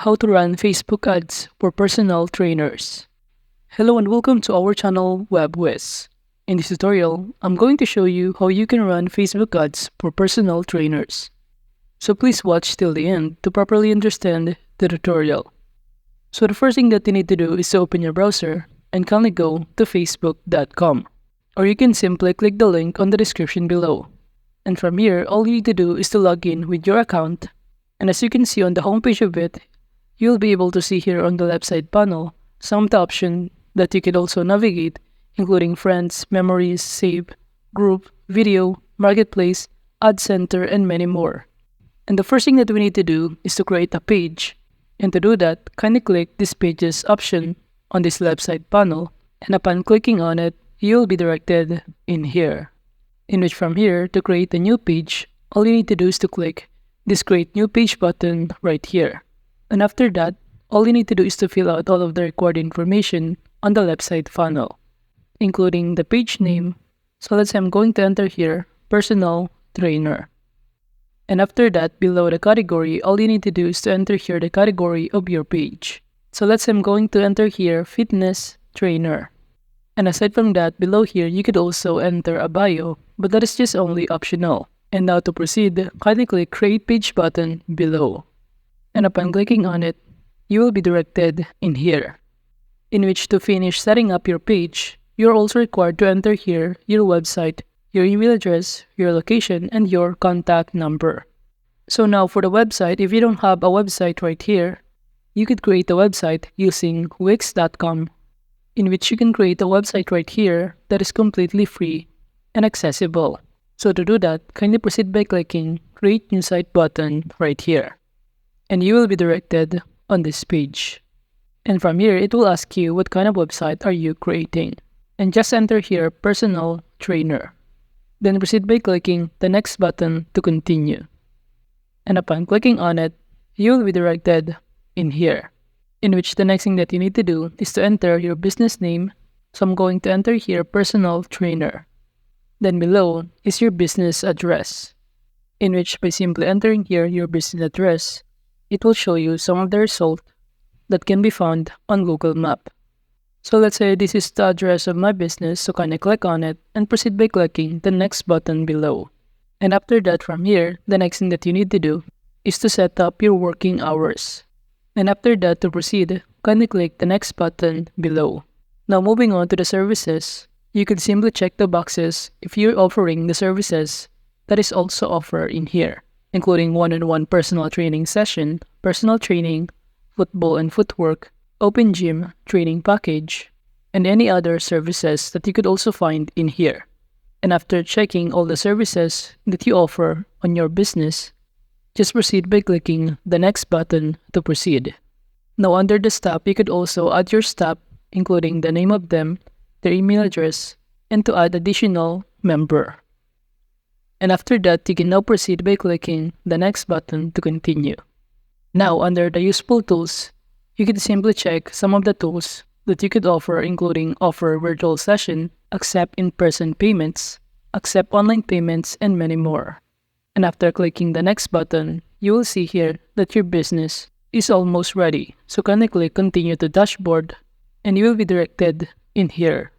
How to run Facebook ads for personal trainers. Hello and welcome to our channel WebWiz. In this tutorial, I'm going to show you how you can run Facebook ads for personal trainers. So please watch till the end to properly understand the tutorial. So the first thing that you need to do is to open your browser and kindly go to facebook.com. Or you can simply click the link on the description below. And from here, all you need to do is to log in with your account. And as you can see on the homepage of it, you'll be able to see here on the left side panel some of the options that you can also navigate, including friends, memories, save, group, video, marketplace, ad center, and many more. And the first thing that we need to do is to create a page. And to do that, kindly click this pages option on this left side panel. And upon clicking on it, you'll be directed in here. In which from here, to create a new page, all you need to do is to click this create new page button right here. And after that, all you need to do is to fill out all of the required information on the left side funnel, including the page name. So let's say I'm going to enter here, personal trainer. And after that, below the category, all you need to do is to enter here the category of your page. So let's say I'm going to enter here, fitness trainer. And aside from that, below here, you could also enter a bio, but that is just only optional. And now to proceed, kindly click create page button below. And upon clicking on it, you will be directed in here, in which to finish setting up your page, you're also required to enter here your website, your email address, your location, and your contact number. So now for the website, if you don't have a website right here, you could create a website using wix.com, in which you can create a website right here that is completely free and accessible. So to do that, kindly proceed by clicking create new site button right here. And you will be directed on this page. And from here, it will ask you what kind of website are you creating. And just enter here, personal trainer. Then proceed by clicking the next button to continue. And upon clicking on it, you will be directed in here, in which the next thing that you need to do is to enter your business name. So I'm going to enter here, personal trainer. Then below is your business address, in which by simply entering here your business address, it will show you some of the results that can be found on Google Map. So let's say this is the address of my business, so kindly click on it and proceed by clicking the next button below. And after that, from here, the next thing that you need to do is to set up your working hours. And after that, to proceed, kindly click the next button below. Now moving on to the services, you can simply check the boxes if you're offering the services that is also offered in here, including one-on-one personal training session, personal training, football and footwork, open gym training package, and any other services that you could also find in here. And after checking all the services that you offer on your business, just proceed by clicking the next button to proceed. Now under the staff, you could also add your staff, including the name of them, their email address, and to add additional member. And after that, you can now proceed by clicking the next button to continue. Now, under the useful tools, you can simply check some of the tools that you could offer, including offer virtual session, accept in-person payments, accept online payments, and many more. And after clicking the next button, you will see here that your business is almost ready. So kindly click continue to dashboard, and you will be directed in here.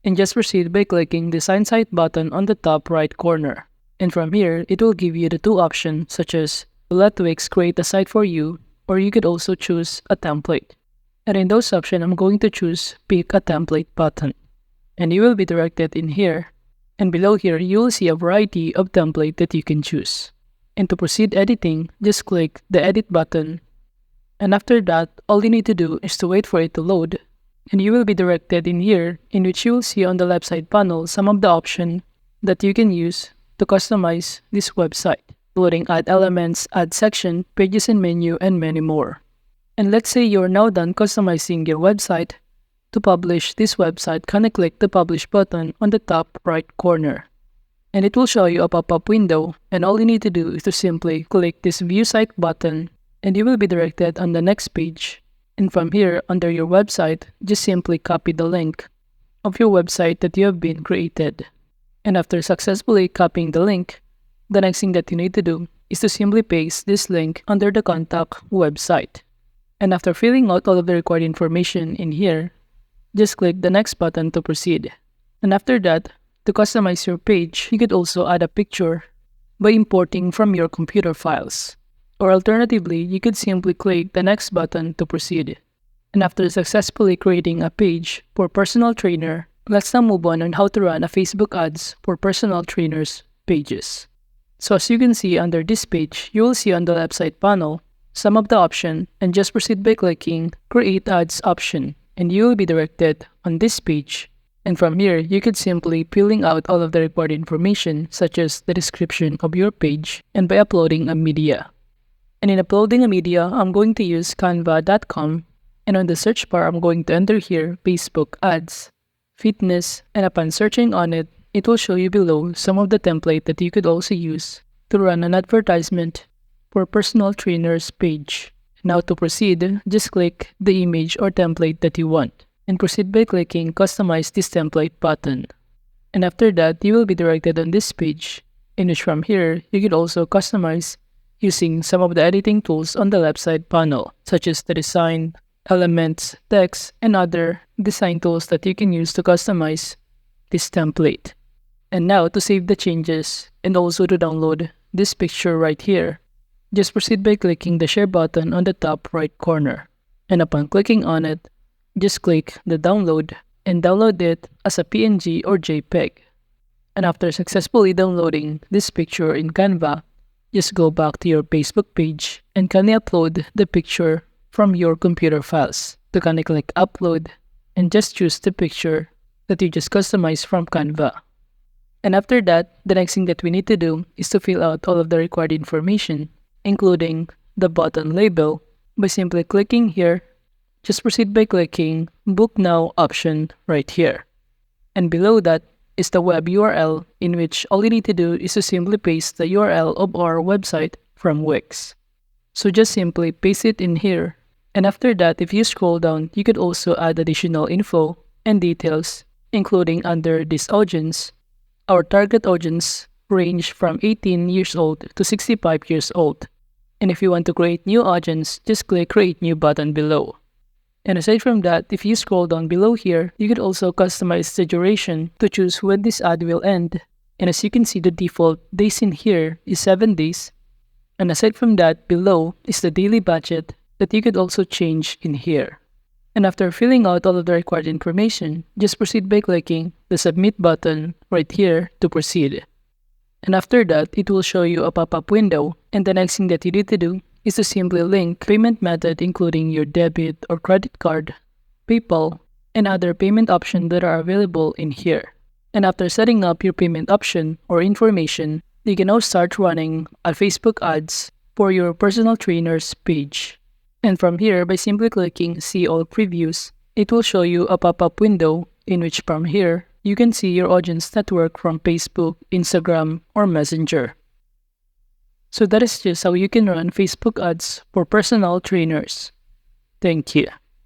And just proceed by clicking the sign site button on the top right corner. And from here, it will give you the two options such as to let Wix create a site for you, or you could also choose a template. And in those options, I'm going to choose pick a template button. And you will be directed in here. And below here, you will see a variety of template that you can choose. And to proceed editing, just click the edit button. And after that, all you need to do is to wait for it to load. And you will be directed in here, in which you will see on the left side panel some of the options that you can use to customize this website, including add elements, add section, pages and menu, and many more. And let's say you're now done customizing your website. To publish this website, kindly click the publish button on the top right corner. And it will show you a pop-up window, and all you need to do is to simply click this view site button, and you will be directed on the next page. And from here, under your website, just simply copy the link of your website that you have been created. And after successfully copying the link, the next thing that you need to do is to simply paste this link under the contact website. And after filling out all of the required information in here, just click the next button to proceed. And after that, to customize your page, you could also add a picture by importing from your computer files. Or alternatively, you could simply click the next button to proceed. And after successfully creating a page for personal trainer, let's now move on how to run a Facebook ads for personal trainers pages. So as you can see under this page, you will see on the left side panel some of the options, and just proceed by clicking create ads option, and you will be directed on this page. And from here, you could simply filling out all of the required information such as the description of your page and by uploading a media. And in uploading a media, I'm going to use canva.com, and on the search bar, I'm going to enter here Facebook ads, fitness, and upon searching on it, it will show you below some of the template that you could also use to run an advertisement for personal trainers page. Now to proceed, just click the image or template that you want and proceed by clicking customize this template button. And after that, you will be directed on this page, in which from here, you can also customize using some of the editing tools on the left side panel, such as the design, elements, text, and other design tools that you can use to customize this template. And now to save the changes and also to download this picture right here, just proceed by clicking the share button on the top right corner. And upon clicking on it, just click the download and download it as a PNG or JPEG. And after successfully downloading this picture in Canva, just go back to your Facebook page and kindly upload the picture from your computer files. To kindly click upload and just choose the picture that you just customized from Canva. And after that, the next thing that we need to do is to fill out all of the required information, including the button label, by simply clicking here. Just proceed by clicking Book Now option right here. And below that is the web URL, in which all you need to do is to simply paste the URL of our website from Wix. So just simply paste it in here. And after that, if you scroll down, you could also add additional info and details, including under this audience. Our target audience range from 18 years old to 65 years old. And if you want to create new audience, just click create new button below. And aside from that, if you scroll down below here, you could also customize the duration to choose when this ad will end. And as you can see, the default days in here is 7 days. And aside from that, below is the daily budget that you could also change in here. And after filling out all of the required information, just proceed by clicking the submit button right here to proceed. And after that, it will show you a pop-up window, and the next thing that you need to do is to simply link payment method, including your debit or credit card, PayPal, and other payment options that are available in here. And after setting up your payment option or information, you can now start running a Facebook ads for your personal trainer's page. And from here, by simply clicking See All Previews, it will show you a pop-up window in which from here, you can see your audience network from Facebook, Instagram, or Messenger. So that is just how you can run Facebook ads for personal trainers. Thank you.